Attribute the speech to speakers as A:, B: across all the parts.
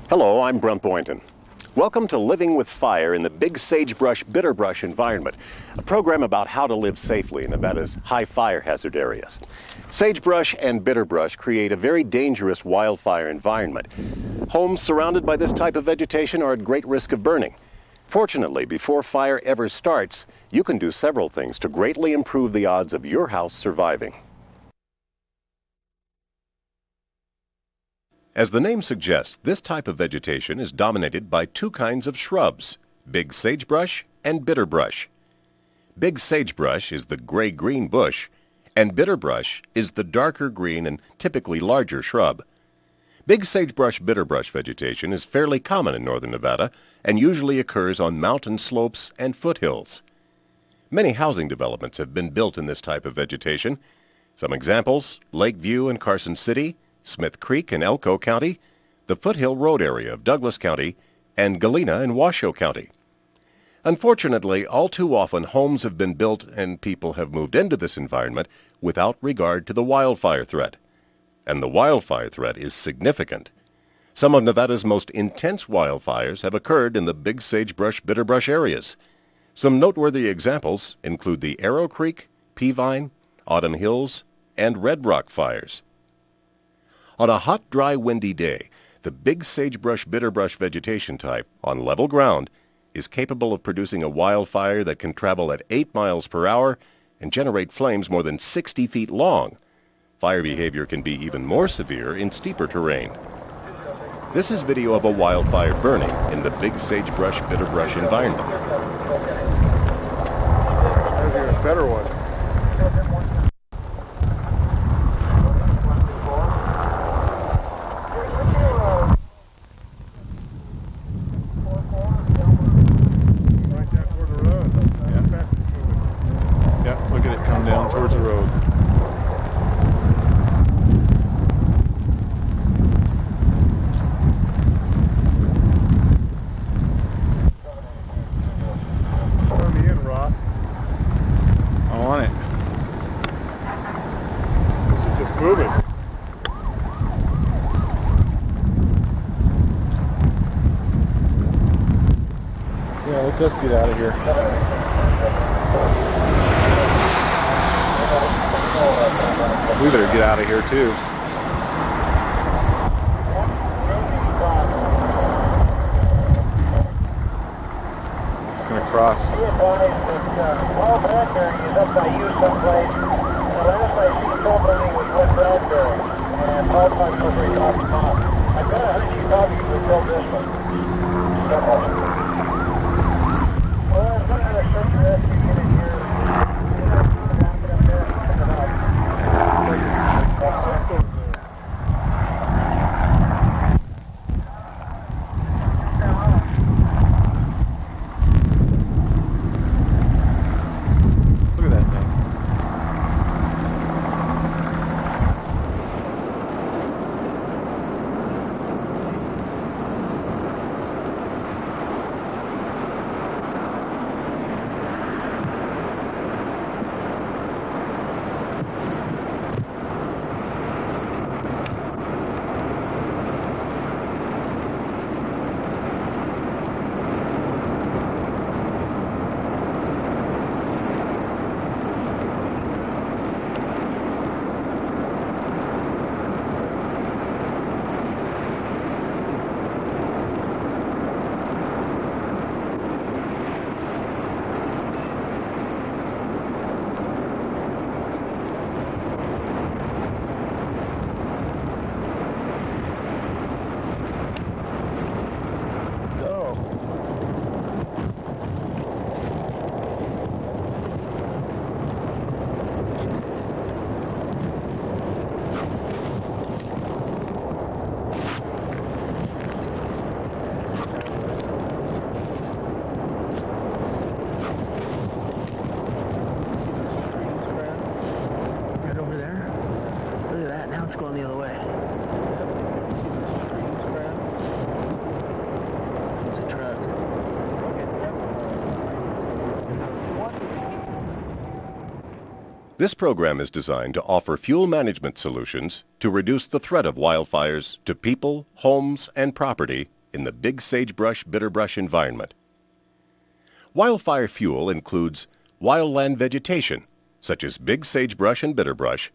A: Hello, I'm Brent Boynton. Welcome to Living with Fire in the Big Sagebrush Bitterbrush environment, a program about how to live safely in Nevada's high fire hazard areas. Sagebrush and bitterbrush create a very dangerous wildfire environment. Homes surrounded by this type of vegetation are at great risk of burning. Fortunately, before fire ever starts, you can do several things to greatly improve the odds of your house surviving. As the name suggests, this type of vegetation is dominated by two kinds of shrubs, big sagebrush and bitterbrush. Big sagebrush is the gray-green bush, and bitterbrush is the darker green and typically larger shrub. Big sagebrush-bitterbrush vegetation is fairly common in northern Nevada and usually occurs on mountain slopes and foothills. Many housing developments have been built in this type of vegetation. Some examples: Lakeview in Carson City, Smith Creek in Elko County, the Foothill Road area of Douglas County, and Galena in Washoe County. Unfortunately, all too often homes have been built and people have moved into this environment without regard to the wildfire threat. And the wildfire threat is significant. Some of Nevada's most intense wildfires have occurred in the big sagebrush-bitterbrush areas. Some noteworthy examples include the Arrow Creek, Peavine, Autumn Hills, and Red Rock fires. On a hot, dry, windy day, the big sagebrush-bitterbrush vegetation type, on level ground, is capable of producing a wildfire that can travel at 8 miles per hour and generate flames more than 60 feet long. Fire behavior can be even more severe in steeper terrain. This is video of a wildfire burning in the big sagebrush-bitterbrush environment.
B: There's a better one. Down towards the road. Turn me in, Ross. I'm on it. This is just moving. Yeah, let's just get out of here. We better get out of here too. It's going to cross.
C: Wild raspberry is up by you someplace. The last I see coal burning was wet raspberry. And Paul Pine was very off the top. I've got a hunch you probably would build this one. Well, I'm going to search and rescue unit here.
D: It's going the other way. It's a truck.
A: This program is designed to offer fuel management solutions to reduce the threat of wildfires to people, homes, and property in the big sagebrush bitterbrush environment. Wildfire fuel includes wildland vegetation, such as big sagebrush and bitterbrush,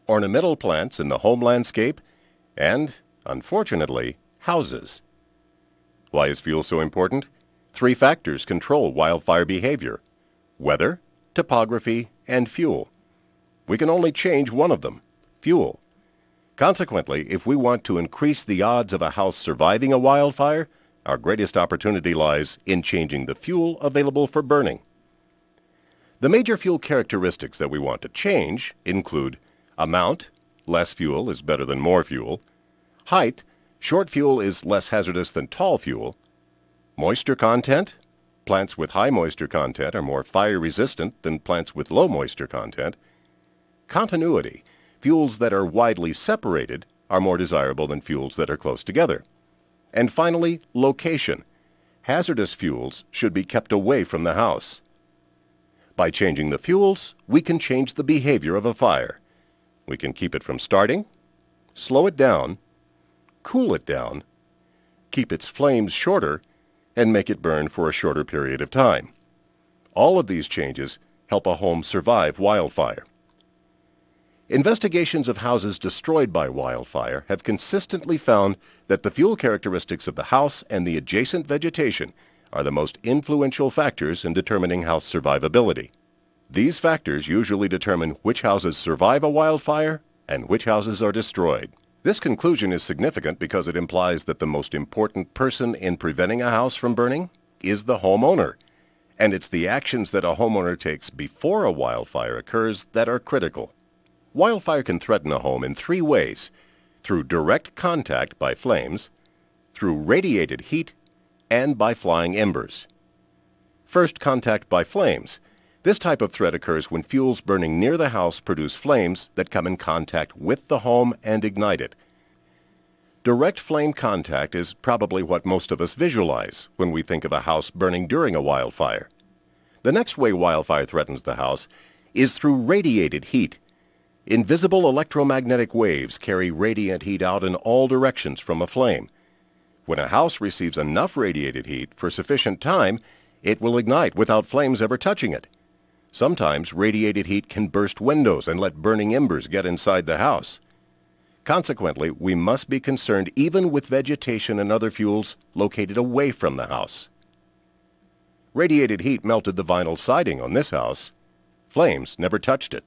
A: ornamental plants in the home landscape, and, unfortunately, houses. Why is fuel so important? 3 factors control wildfire behavior: weather, topography, and fuel. We can only change one of them, fuel. Consequently, if we want to increase the odds of a house surviving a wildfire, our greatest opportunity lies in changing the fuel available for burning. The major fuel characteristics that we want to change include amount, less fuel is better than more fuel; height, short fuel is less hazardous than tall fuel; moisture content, plants with high moisture content are more fire resistant than plants with low moisture content; continuity, fuels that are widely separated are more desirable than fuels that are close together; and finally, location. Hazardous fuels should be kept away from the house. By changing the fuels, we can change the behavior of a fire. We can keep it from starting, slow it down, cool it down, keep its flames shorter, and make it burn for a shorter period of time. All of these changes help a home survive wildfire. Investigations of houses destroyed by wildfire have consistently found that the fuel characteristics of the house and the adjacent vegetation are the most influential factors in determining house survivability. These factors usually determine which houses survive a wildfire and which houses are destroyed. This conclusion is significant because it implies that the most important person in preventing a house from burning is the homeowner, and it's the actions that a homeowner takes before a wildfire occurs that are critical. Wildfire can threaten a home in 3 ways: through direct contact by flames, through radiated heat, and by flying embers. First, contact by flames. This type of threat occurs when fuels burning near the house produce flames that come in contact with the home and ignite it. Direct flame contact is probably what most of us visualize when we think of a house burning during a wildfire. The next way wildfire threatens the house is through radiated heat. Invisible electromagnetic waves carry radiant heat out in all directions from a flame. When a house receives enough radiated heat for sufficient time, it will ignite without flames ever touching it. Sometimes radiated heat can burst windows and let burning embers get inside the house. Consequently, we must be concerned even with vegetation and other fuels located away from the house. Radiated heat melted the vinyl siding on this house. Flames never touched it.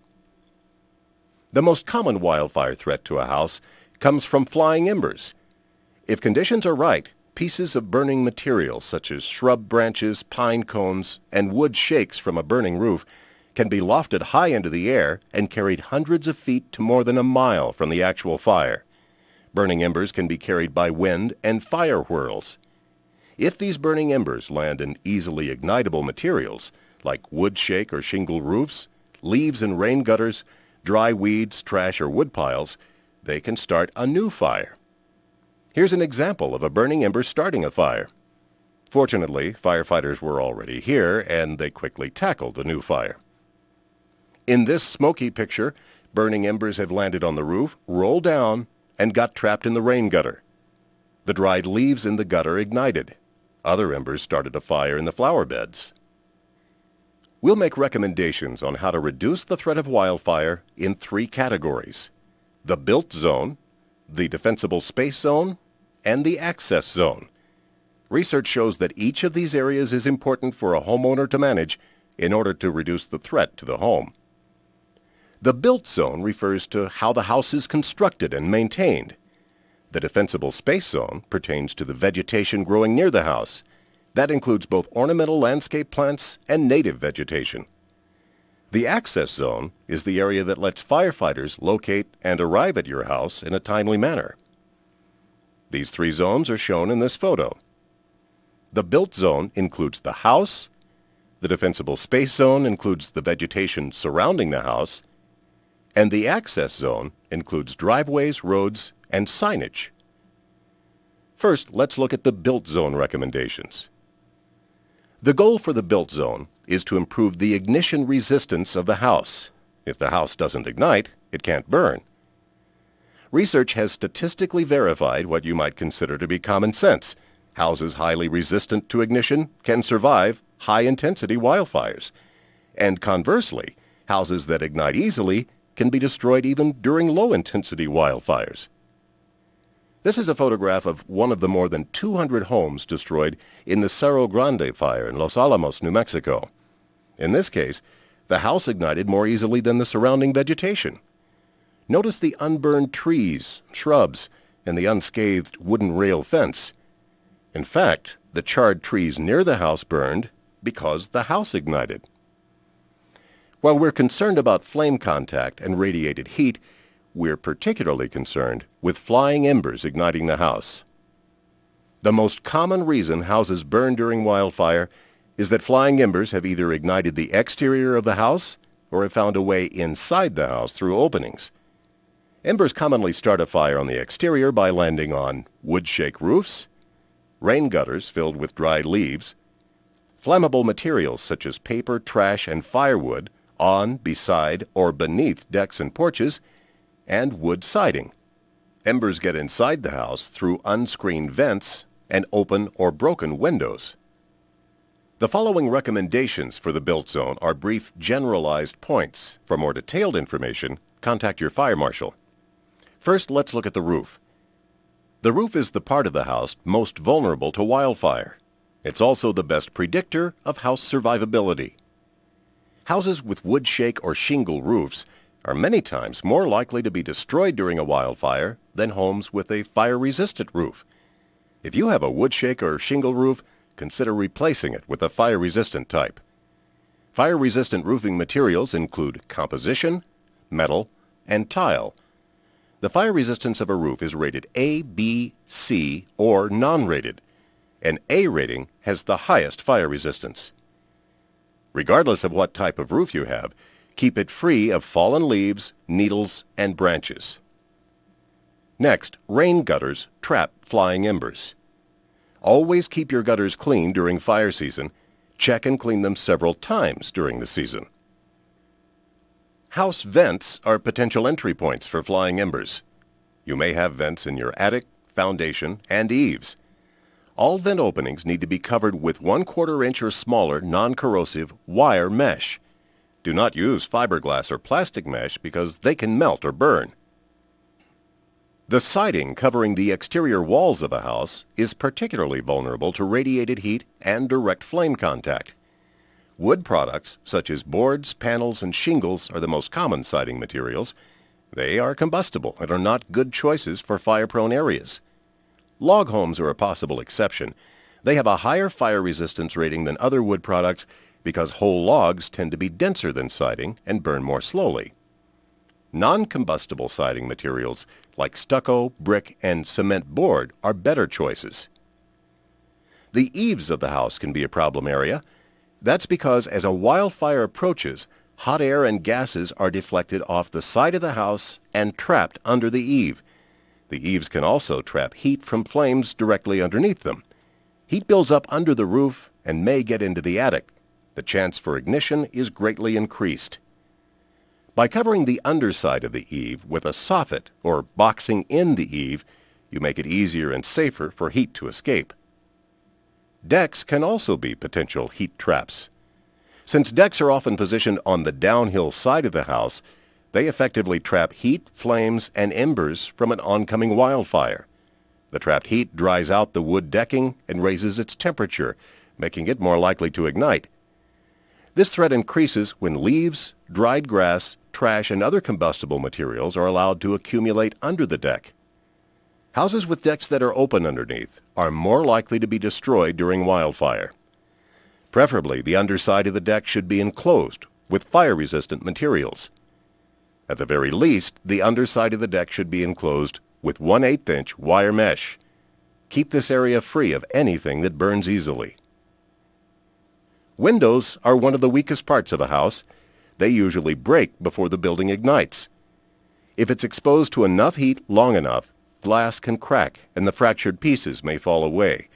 A: The most common wildfire threat to a house comes from flying embers. If conditions are right, pieces of burning material such as shrub branches, pine cones, and wood shakes from a burning roof can be lofted high into the air and carried hundreds of feet to more than a mile from the actual fire. Burning embers can be carried by wind and fire whirls. If these burning embers land in easily ignitable materials, like wood shake or shingle roofs, leaves and rain gutters, dry weeds, trash, or wood piles, they can start a new fire. Here's an example of a burning ember starting a fire. Fortunately, firefighters were already here, and they quickly tackled the new fire. In this smoky picture, burning embers have landed on the roof, rolled down, and got trapped in the rain gutter. The dried leaves in the gutter ignited. Other embers started a fire in the flower beds. We'll make recommendations on how to reduce the threat of wildfire in 3 categories: the built zone, the defensible space zone, and the access zone. Research shows that each of these areas is important for a homeowner to manage in order to reduce the threat to the home. The built zone refers to how the house is constructed and maintained. The defensible space zone pertains to the vegetation growing near the house. That includes both ornamental landscape plants and native vegetation. The access zone is the area that lets firefighters locate and arrive at your house in a timely manner. These 3 zones are shown in this photo. The built zone includes the house. The defensible space zone includes the vegetation surrounding the house. And the access zone includes driveways, roads, and signage. First, let's look at the built zone recommendations. The goal for the built zone is to improve the ignition resistance of the house. If the house doesn't ignite, it can't burn. Research has statistically verified what you might consider to be common sense. Houses highly resistant to ignition can survive high-intensity wildfires. And conversely, houses that ignite easily can be destroyed even during low-intensity wildfires. This is a photograph of one of the more than 200 homes destroyed in the Cerro Grande fire in Los Alamos, New Mexico. In this case, the house ignited more easily than the surrounding vegetation. Notice the unburned trees, shrubs, and the unscathed wooden rail fence. In fact, the charred trees near the house burned because the house ignited. While we're concerned about flame contact and radiated heat, we're particularly concerned with flying embers igniting the house. The most common reason houses burn during wildfire is that flying embers have either ignited the exterior of the house or have found a way inside the house through openings. Embers commonly start a fire on the exterior by landing on wood shake roofs, rain gutters filled with dried leaves, flammable materials such as paper, trash, and firewood on, beside, or beneath decks and porches, and wood siding. Embers get inside the house through unscreened vents and open or broken windows. The following recommendations for the built zone are brief generalized points. For more detailed information, contact your fire marshal. First, let's look at the roof. The roof is the part of the house most vulnerable to wildfire. It's also the best predictor of house survivability. Houses with wood shake or shingle roofs are many times more likely to be destroyed during a wildfire than homes with a fire-resistant roof. If you have a wood shake or shingle roof, consider replacing it with a fire-resistant type. Fire-resistant roofing materials include composition, metal, and tile. The fire resistance of a roof is rated A, B, C, or non-rated. An A rating has the highest fire resistance. Regardless of what type of roof you have, keep it free of fallen leaves, needles, and branches. Next, rain gutters trap flying embers. Always keep your gutters clean during fire season. Check and clean them several times during the season. House vents are potential entry points for flying embers. You may have vents in your attic, foundation, and eaves. All vent openings need to be covered with 1/4 inch or smaller non-corrosive wire mesh. Do not use fiberglass or plastic mesh because they can melt or burn. The siding covering the exterior walls of a house is particularly vulnerable to radiated heat and direct flame contact. Wood products such as boards, panels, and shingles are the most common siding materials. They are combustible and are not good choices for fire-prone areas. Log homes are a possible exception. They have a higher fire resistance rating than other wood products because whole logs tend to be denser than siding and burn more slowly. Non-combustible siding materials like stucco, brick, and cement board are better choices. The eaves of the house can be a problem area. That's because as a wildfire approaches, hot air and gases are deflected off the side of the house and trapped under the eave. The eaves can also trap heat from flames directly underneath them. Heat builds up under the roof and may get into the attic. The chance for ignition is greatly increased. By covering the underside of the eave with a soffit or boxing in the eave, you make it easier and safer for heat to escape. Decks can also be potential heat traps. Since decks are often positioned on the downhill side of the house, they effectively trap heat, flames, and embers from an oncoming wildfire. The trapped heat dries out the wood decking and raises its temperature, making it more likely to ignite. This threat increases when leaves, dried grass, trash, and other combustible materials are allowed to accumulate under the deck. Houses with decks that are open underneath are more likely to be destroyed during wildfire. Preferably, the underside of the deck should be enclosed with fire-resistant materials. At the very least, the underside of the deck should be enclosed with 1/8 inch wire mesh. Keep this area free of anything that burns easily. Windows are one of the weakest parts of a house. They usually break before the building ignites. If it's exposed to enough heat long enough, glass can crack and the fractured pieces may fall away.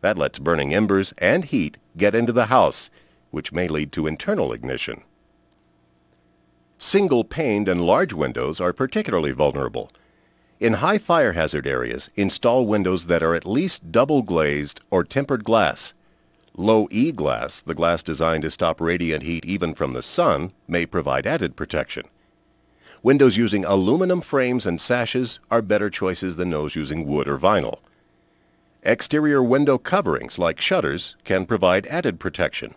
A: That lets burning embers and heat get into the house, which may lead to internal ignition. Single-paned and large windows are particularly vulnerable. In high fire hazard areas, install windows that are at least double glazed or tempered glass. Low E glass, the glass designed to stop radiant heat even from the sun, may provide added protection. Windows using aluminum frames and sashes are better choices than those using wood or vinyl. Exterior window coverings like shutters can provide added protection.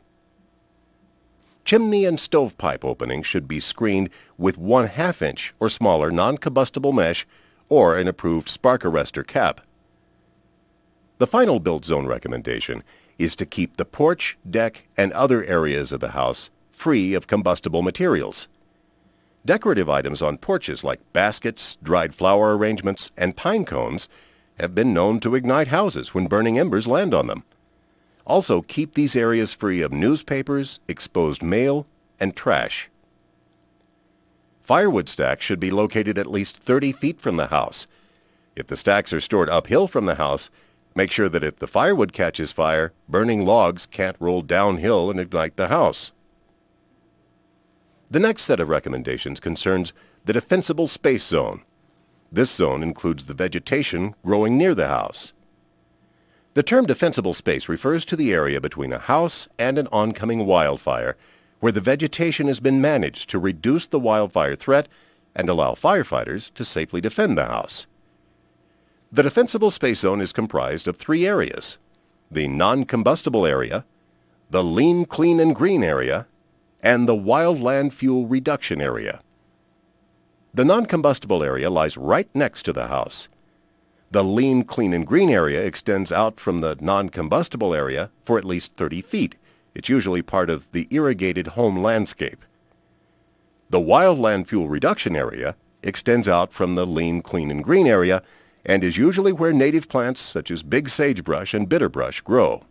A: Chimney and stovepipe openings should be screened with 1/2 inch or smaller non-combustible mesh or an approved spark arrestor cap. The final build zone recommendation is to keep the porch, deck, and other areas of the house free of combustible materials. Decorative items on porches like baskets, dried flower arrangements, and pine cones have been known to ignite houses when burning embers land on them. Also, keep these areas free of newspapers, exposed mail, and trash. Firewood stacks should be located at least 30 feet from the house. If the stacks are stored uphill from the house, make sure that if the firewood catches fire, burning logs can't roll downhill and ignite the house. The next set of recommendations concerns the defensible space zone. This zone includes the vegetation growing near the house. The term defensible space refers to the area between a house and an oncoming wildfire where the vegetation has been managed to reduce the wildfire threat and allow firefighters to safely defend the house. The defensible space zone is comprised of 3 areas: the non-combustible area, the lean, clean, and green area, and the wildland fuel reduction area. The non-combustible area lies right next to the house. The lean, clean, and green area extends out from the non-combustible area for at least 30 feet. It's usually part of the irrigated home landscape. The wildland fuel reduction area extends out from the lean, clean, and green area and is usually where native plants such as big sagebrush and bitterbrush grow.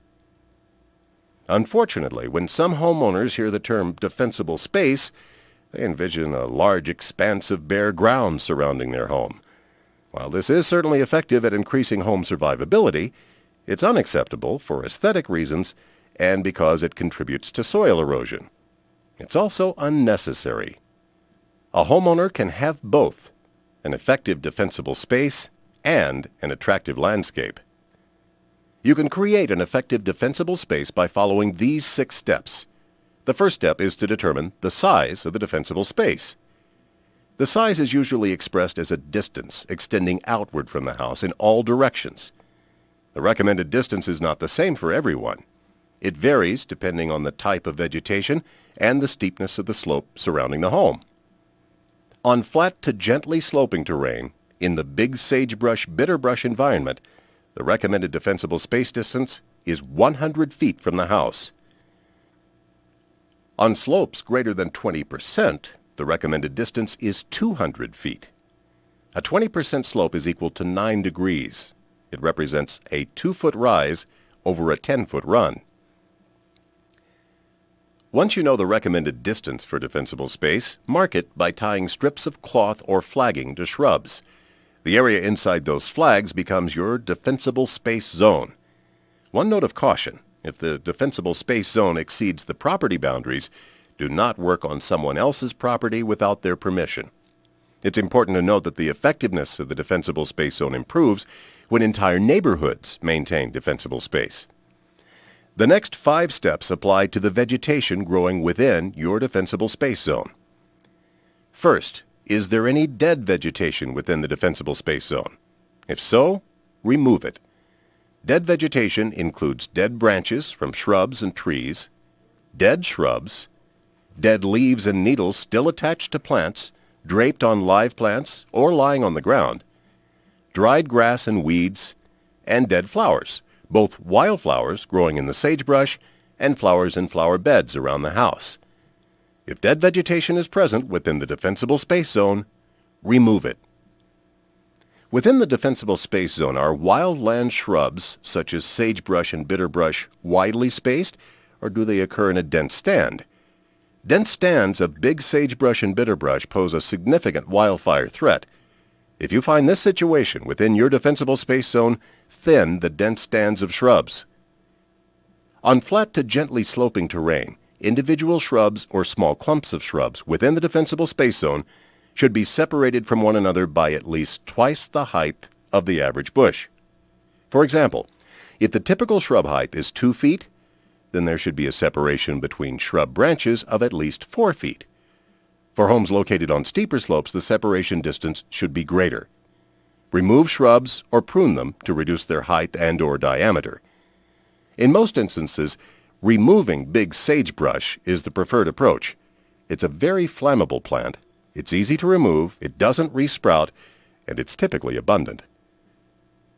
A: Unfortunately, when some homeowners hear the term defensible space, they envision a large expanse of bare ground surrounding their home. While this is certainly effective at increasing home survivability, it's unacceptable for aesthetic reasons and because it contributes to soil erosion. It's also unnecessary. A homeowner can have both, an effective defensible space and an attractive landscape. You can create an effective defensible space by following these 6 steps. The first step is to determine the size of the defensible space. The size is usually expressed as a distance extending outward from the house in all directions. The recommended distance is not the same for everyone. It varies depending on the type of vegetation and the steepness of the slope surrounding the home. On flat to gently sloping terrain, in the big sagebrush bitterbrush environment, the recommended defensible space distance is 100 feet from the house. On slopes greater than 20%, the recommended distance is 200 feet. A 20% slope is equal to 9 degrees. It represents a 2-foot rise over a 10-foot run. Once you know the recommended distance for defensible space, mark it by tying strips of cloth or flagging to shrubs. The area inside those flags becomes your defensible space zone. One note of caution: if the defensible space zone exceeds the property boundaries, do not work on someone else's property without their permission. It's important to note that the effectiveness of the defensible space zone improves when entire neighborhoods maintain defensible space. The next 5 steps apply to the vegetation growing within your defensible space zone. First, is there any dead vegetation within the defensible space zone? If so, remove it. Dead vegetation includes dead branches from shrubs and trees, dead shrubs, dead leaves and needles still attached to plants, draped on live plants or lying on the ground, dried grass and weeds, and dead flowers, both wildflowers growing in the sagebrush and flowers in flower beds around the house. If dead vegetation is present within the defensible space zone, remove it. Within the defensible space zone are wildland shrubs such as sagebrush and bitterbrush widely spaced, or do they occur in a dense stand? Dense stands of big sagebrush and bitterbrush pose a significant wildfire threat. If you find this situation within your defensible space zone, thin the dense stands of shrubs. On flat to gently sloping terrain, individual shrubs or small clumps of shrubs within the defensible space zone should be separated from one another by at least twice the height of the average bush. For example, if the typical shrub height is 2 feet, then there should be a separation between shrub branches of at least 4 feet. For homes located on steeper slopes, the separation distance should be greater. Remove shrubs or prune them to reduce their height and/or diameter. In most instances, removing big sagebrush is the preferred approach. It's a very flammable plant. It's easy to remove, it doesn't resprout, and it's typically abundant.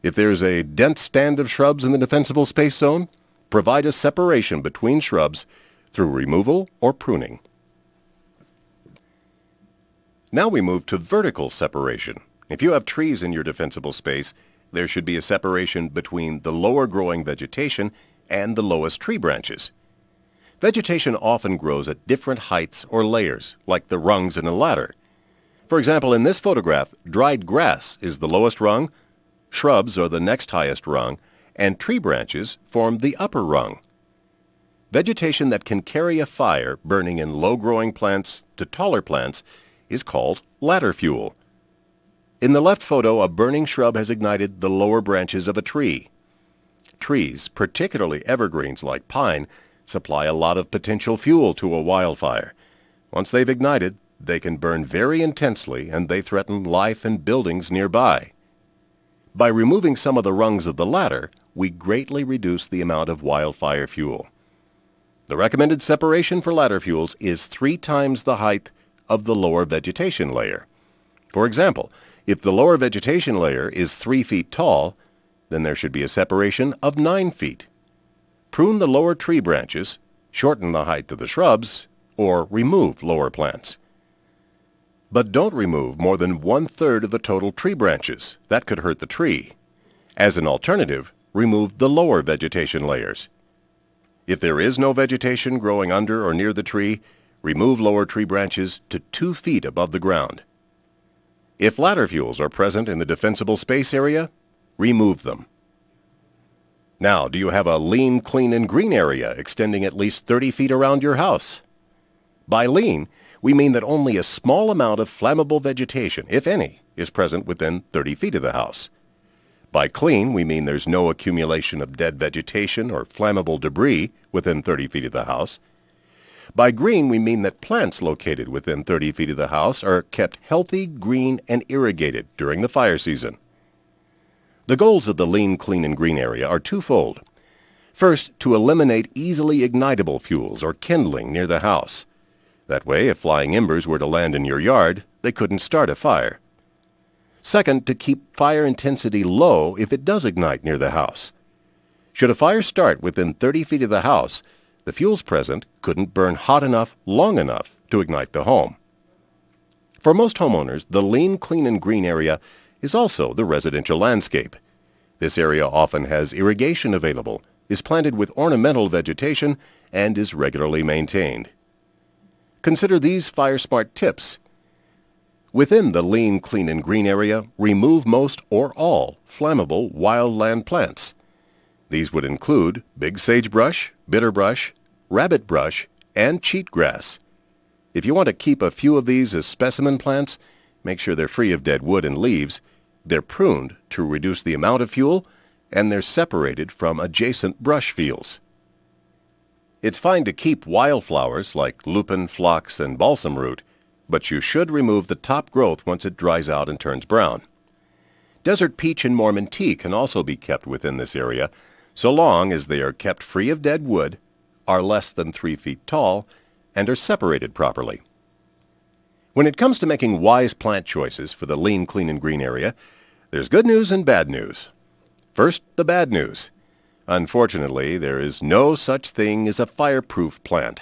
A: If there's a dense stand of shrubs in the defensible space zone, provide a separation between shrubs through removal or pruning. Now we move to vertical separation. If you have trees in your defensible space, there should be a separation between the lower growing vegetation and the lowest tree branches. Vegetation often grows at different heights or layers, like the rungs in a ladder. For example, in this photograph, dried grass is the lowest rung, shrubs are the next highest rung, and tree branches form the upper rung. Vegetation that can carry a fire burning in low-growing plants to taller plants is called ladder fuel. In the left photo, a burning shrub has ignited the lower branches of a tree. Trees, particularly evergreens like pine, supply a lot of potential fuel to a wildfire. Once they've ignited, they can burn very intensely and they threaten life and buildings nearby. By removing some of the rungs of the ladder, we greatly reduce the amount of wildfire fuel. The recommended separation for ladder fuels is 3 times the height of the lower vegetation layer. For example, if the lower vegetation layer is 3 feet tall, then there should be a separation of 9 feet. Prune the lower tree branches, shorten the height of the shrubs, or remove lower plants. But don't remove more than 1/3 of the total tree branches. That could hurt the tree. As an alternative, remove the lower vegetation layers. If there is no vegetation growing under or near the tree, remove lower tree branches to 2 feet above the ground. If ladder fuels are present in the defensible space area, remove them. Now, do you have a lean, clean, and green area extending at least 30 feet around your house? By lean, we mean that only a small amount of flammable vegetation, if any, is present within 30 feet of the house. By clean, we mean there's no accumulation of dead vegetation or flammable debris within 30 feet of the house. By green, we mean that plants located within 30 feet of the house are kept healthy, green, and irrigated during the fire season. The goals of the lean, clean, and green area are twofold. First, to eliminate easily ignitable fuels or kindling near the house. That way, if flying embers were to land in your yard, they couldn't start a fire. Second, to keep fire intensity low if it does ignite near the house. Should a fire start within 30 feet of the house, the fuels present couldn't burn hot enough, long enough to ignite the home. For most homeowners, the lean, clean, and green area is also the residential landscape. This area often has irrigation available, is planted with ornamental vegetation, and is regularly maintained. Consider these fire-smart tips. Within the lean, clean, and green area, remove most or all flammable wildland plants. These would include big sagebrush, bitterbrush, rabbitbrush, and cheatgrass. If you want to keep a few of these as specimen plants, make sure they're free of dead wood and leaves. They're pruned to reduce the amount of fuel, and they're separated from adjacent brush fields. It's fine to keep wildflowers like lupin, phlox, and balsam root, but you should remove the top growth once it dries out and turns brown. Desert peach and Mormon tea can also be kept within this area, so long as they are kept free of dead wood, are less than 3 feet tall, and are separated properly. When it comes to making wise plant choices for the lean, clean, and green area, there's good news and bad news. First, the bad news. Unfortunately, there is no such thing as a fireproof plant.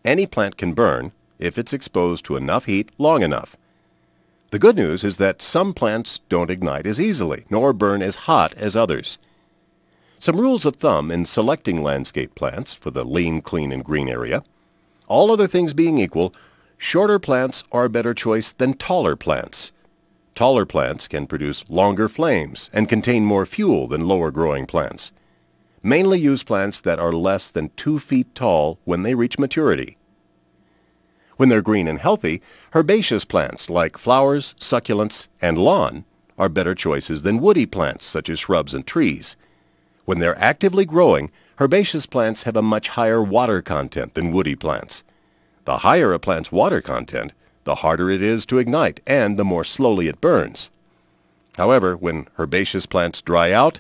A: Any plant can burn if it's exposed to enough heat long enough. The good news is that some plants don't ignite as easily, nor burn as hot as others. Some rules of thumb in selecting landscape plants for the lean, clean, and green area. All other things being equal, shorter plants are a better choice than taller plants. Taller plants can produce longer flames and contain more fuel than lower growing plants. Mainly use plants that are less than 2 feet tall when they reach maturity. When they're green and healthy, herbaceous plants like flowers, succulents, and lawn are better choices than woody plants such as shrubs and trees. When they're actively growing, herbaceous plants have a much higher water content than woody plants. The higher a plant's water content, the harder it is to ignite and the more slowly it burns. However, when herbaceous plants dry out,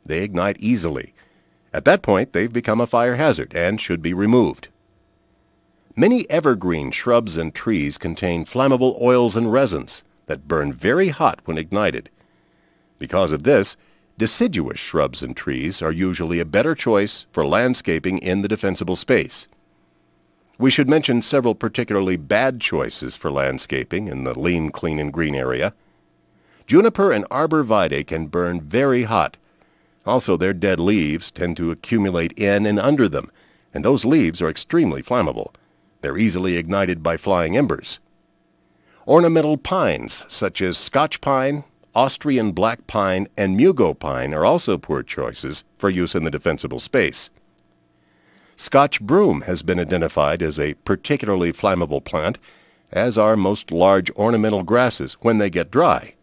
A: they ignite easily. At that point, they've become a fire hazard and should be removed. Many evergreen shrubs and trees contain flammable oils and resins that burn very hot when ignited. Because of this, deciduous shrubs and trees are usually a better choice for landscaping in the defensible space. We should mention several particularly bad choices for landscaping in the lean, clean, and green area. Juniper and arborvitae can burn very hot. Also, their dead leaves tend to accumulate in and under them, and those leaves are extremely flammable. They're easily ignited by flying embers. Ornamental pines, such as Scotch pine, Austrian black pine, and mugo pine are also poor choices for use in the defensible space. Scotch broom has been identified as a particularly flammable plant, as are most large ornamental grasses when they get dry.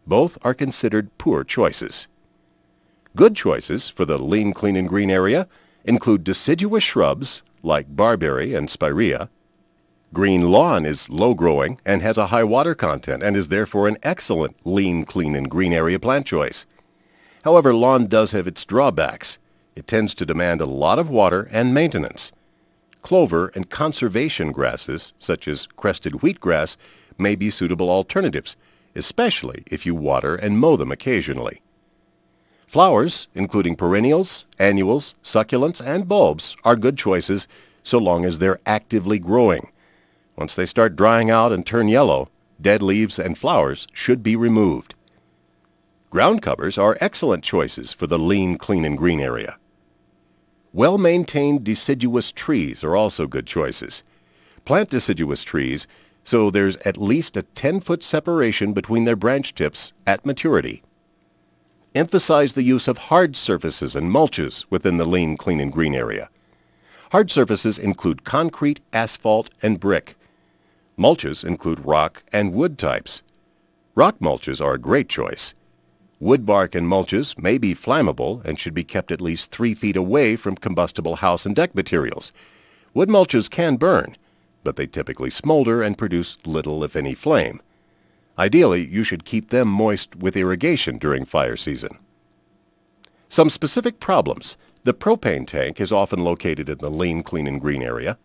A: Both are considered poor choices. Good choices for the lean, clean, and green area include deciduous shrubs like barberry and spirea. Green lawn is low-growing and has a high water content and is therefore an excellent lean, clean, and green area plant choice. However, lawn does have its drawbacks. It tends to demand a lot of water and maintenance. Clover and conservation grasses, such as crested wheatgrass, may be suitable alternatives, especially if you water and mow them occasionally. Flowers, including perennials, annuals, succulents, and bulbs, are good choices so long as they're actively growing. Once they start drying out and turn yellow, dead leaves and flowers should be removed. Ground covers are excellent choices for the lean, clean, and green area. Well-maintained deciduous trees are also good choices. Plant deciduous trees so there's at least a 10-foot separation between their branch tips at maturity. Emphasize the use of hard surfaces and mulches within the lean, clean, and green area. Hard surfaces include concrete, asphalt, and brick. Mulches include rock and wood types. Rock mulches are a great choice. Wood bark and mulches may be flammable and should be kept at least 3 feet away from combustible house and deck materials. Wood mulches can burn, but they typically smolder and produce little, if any, flame. Ideally, you should keep them moist with irrigation during fire season. Some specific problems. The propane tank is often located in the lean, clean, and green area.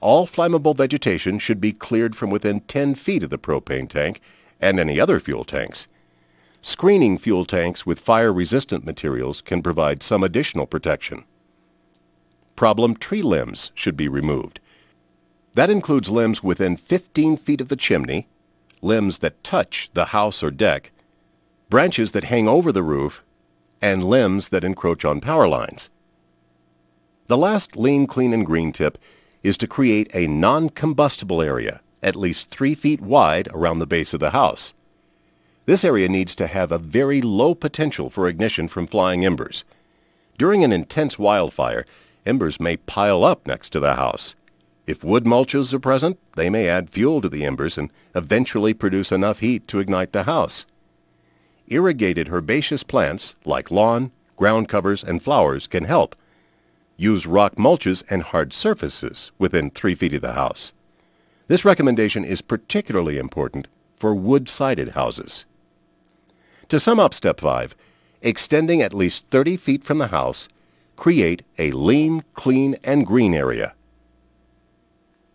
A: All flammable vegetation should be cleared from within 10 feet of the propane tank and any other fuel tanks. Screening fuel tanks with fire-resistant materials can provide some additional protection. Problem tree limbs should be removed. That includes limbs within 15 feet of the chimney, limbs that touch the house or deck, branches that hang over the roof, and limbs that encroach on power lines. The last lean, clean, and green tip is to create a non-combustible area at least 3 feet wide around the base of the house. This area needs to have a very low potential for ignition from flying embers. During an intense wildfire, embers may pile up next to the house. If wood mulches are present, they may add fuel to the embers and eventually produce enough heat to ignite the house. Irrigated herbaceous plants like lawn, ground covers, and flowers can help. Use rock mulches and hard surfaces within 3 feet of the house. This recommendation is particularly important for wood-sided houses. To sum up Step 5, extending at least 30 feet from the house, create a lean, clean, and green area.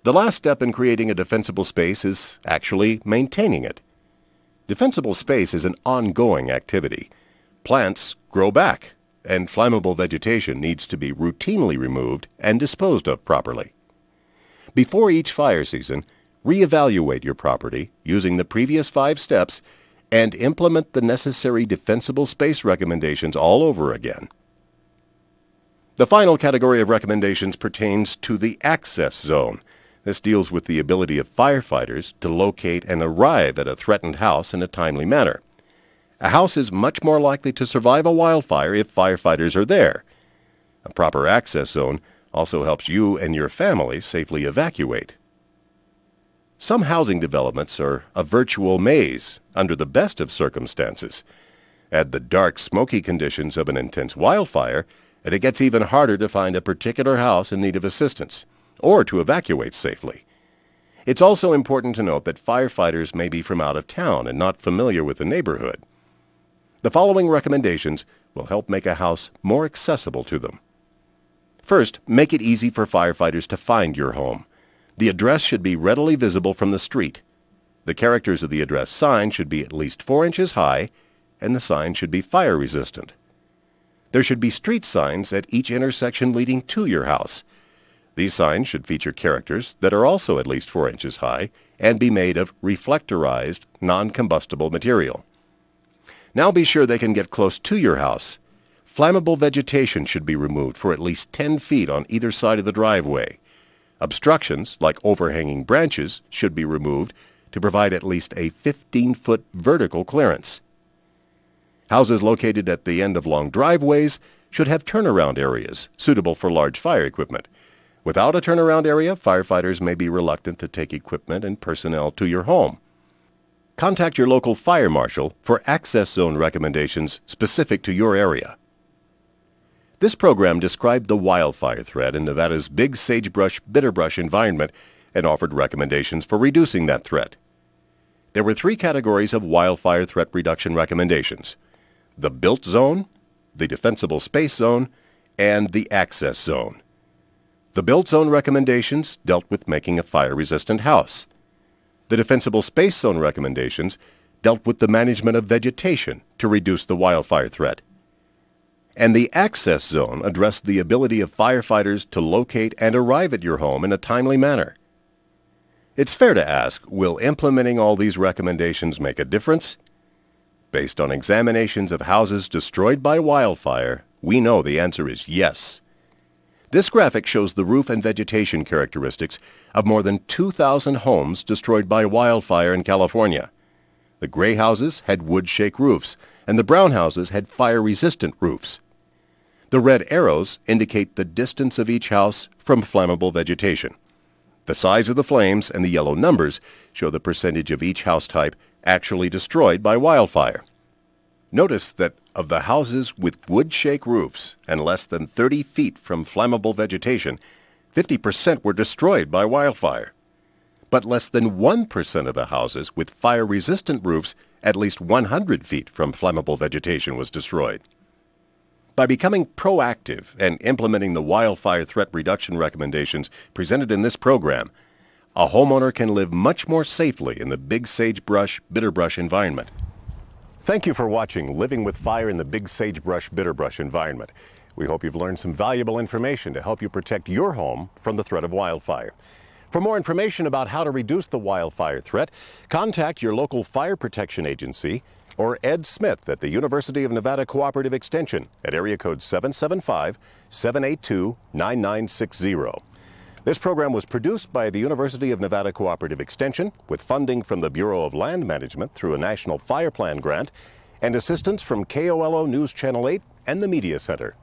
A: The last step in creating a defensible space is actually maintaining it. Defensible space is an ongoing activity. Plants grow back, and flammable vegetation needs to be routinely removed and disposed of properly. Before each fire season, reevaluate your property using the previous 5 steps and implement the necessary defensible space recommendations all over again. The final category of recommendations pertains to the access zone. This deals with the ability of firefighters to locate and arrive at a threatened house in a timely manner. A house is much more likely to survive a wildfire if firefighters are there. A proper access zone also helps you and your family safely evacuate. Some housing developments are a virtual maze under the best of circumstances. Add the dark, smoky conditions of an intense wildfire, and it gets even harder to find a particular house in need of assistance, or to evacuate safely. It's also important to note that firefighters may be from out of town and not familiar with the neighborhood. The following recommendations will help make a house more accessible to them. First, make it easy for firefighters to find your home. The address should be readily visible from the street. The characters of the address sign should be at least 4 inches high, and the sign should be fire resistant. There should be street signs at each intersection leading to your house. These signs should feature characters that are also at least 4 inches high and be made of reflectorized, non-combustible material. Now be sure they can get close to your house. Flammable vegetation should be removed for at least 10 feet on either side of the driveway. Obstructions, like overhanging branches, should be removed to provide at least a 15-foot vertical clearance. Houses located at the end of long driveways should have turnaround areas suitable for large fire equipment. Without a turnaround area, firefighters may be reluctant to take equipment and personnel to your home. Contact your local fire marshal for access zone recommendations specific to your area. This program described the wildfire threat in Nevada's big sagebrush bitterbrush environment and offered recommendations for reducing that threat. There were 3 categories of wildfire threat reduction recommendations: the built zone, the defensible space zone, and the access zone. The built zone recommendations dealt with making a fire-resistant house. The defensible space zone recommendations dealt with the management of vegetation to reduce the wildfire threat. And the access zone addressed the ability of firefighters to locate and arrive at your home in a timely manner. It's fair to ask, will implementing all these recommendations make a difference? Based on examinations of houses destroyed by wildfire, we know the answer is yes. This graphic shows the roof and vegetation characteristics of more than 2,000 homes destroyed by wildfire in California. The gray houses had wood shake roofs, and the brown houses had fire-resistant roofs. The red arrows indicate the distance of each house from flammable vegetation. The size of the flames and the yellow numbers show the percentage of each house type actually destroyed by wildfire. Notice that of the houses with wood shake roofs and less than 30 feet from flammable vegetation, 50% were destroyed by wildfire. But less than 1% of the houses with fire-resistant roofs at least 100 feet from flammable vegetation was destroyed. By becoming proactive and implementing the wildfire threat reduction recommendations presented in this program, a homeowner can live much more safely in the big sagebrush bitterbrush environment. Thank you for watching Living with Fire in the Big Sagebrush Bitterbrush environment. We hope you've learned some valuable information to help you protect your home from the threat of wildfire. For more information about how to reduce the wildfire threat, contact your local fire protection agency or Ed Smith at the University of Nevada Cooperative Extension at area code 775-782-9960. This program was produced by the University of Nevada Cooperative Extension with funding from the Bureau of Land Management through a National Fire Plan grant and assistance from KOLO News Channel 8 and the Media Center.